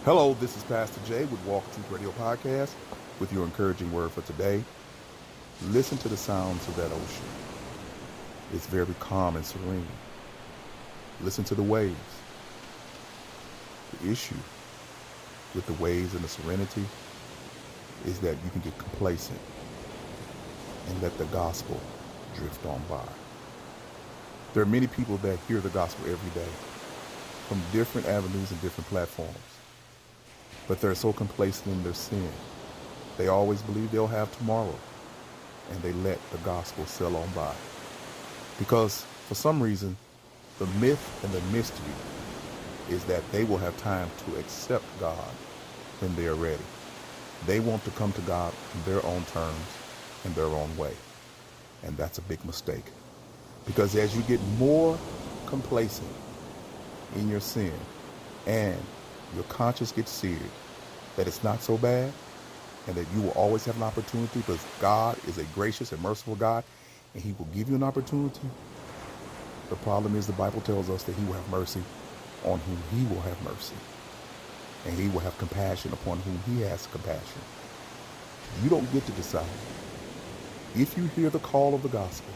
Hello, this is Pastor Jay with Walk Truth Radio Podcast with your encouraging word for today. Listen to the sounds of that ocean. It's very calm and serene. Listen to the waves. The issue with the waves and the serenity is that you can get complacent and let the gospel drift on by. There are many people that hear the gospel every day from different avenues and different platforms, but they're so complacent in their sin. They always believe they'll have tomorrow, and they let the gospel sail on by. Because for some reason, the myth and the mystery is that they will have time to accept God when they are ready. They want to come to God on their own terms and their own way. And that's a big mistake. Because as you get more complacent in your sin and your conscience gets seared that it's not so bad and that you will always have an opportunity because God is a gracious and merciful God and he will give you an opportunity. The problem is the Bible tells us that he will have mercy on whom he will have mercy. And he will have compassion upon whom he has compassion. You don't get to decide. If you hear the call of the gospel,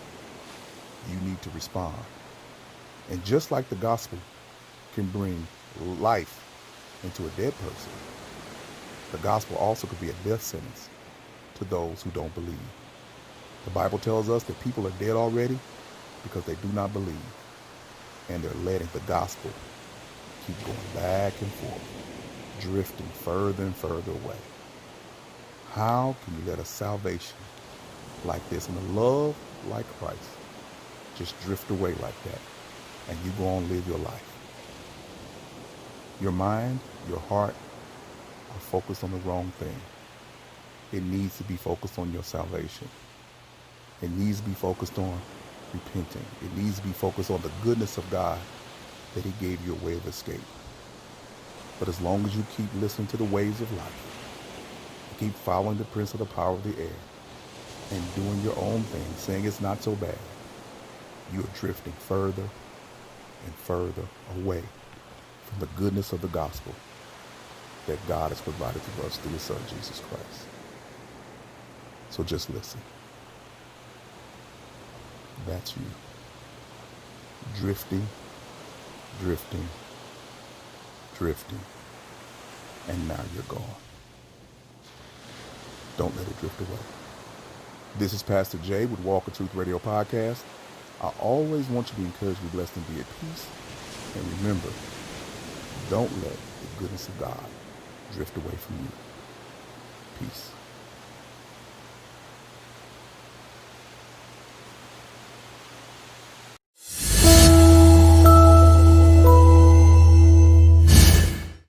you need to respond. And just like the gospel can bring life into a dead person, the gospel also could be a death sentence to those who don't believe. The Bible tells us that people are dead already because they do not believe. And they're letting the gospel keep going back and forth, drifting further and further away. How can you let a salvation like this and a love like Christ just drift away like that and you go on and live your life? Your mind, your heart are focused on the wrong thing. It needs to be focused on your salvation. It needs to be focused on repenting. It needs to be focused on the goodness of God that he gave you a way of escape. But as long as you keep listening to the waves of life, you keep following the prince of the power of the air and doing your own thing, saying it's not so bad, you're drifting further and further away from the goodness of the gospel that God has provided to us through his son, Jesus Christ. So just listen. That's you. Drifting, drifting, drifting, and now you're gone. Don't let it drift away. This is Pastor Jay with Walk Truth Radio Podcast. I always want you to be encouraged, be blessed, and be at peace. And remember, don't let the goodness of God drift away from you. Peace.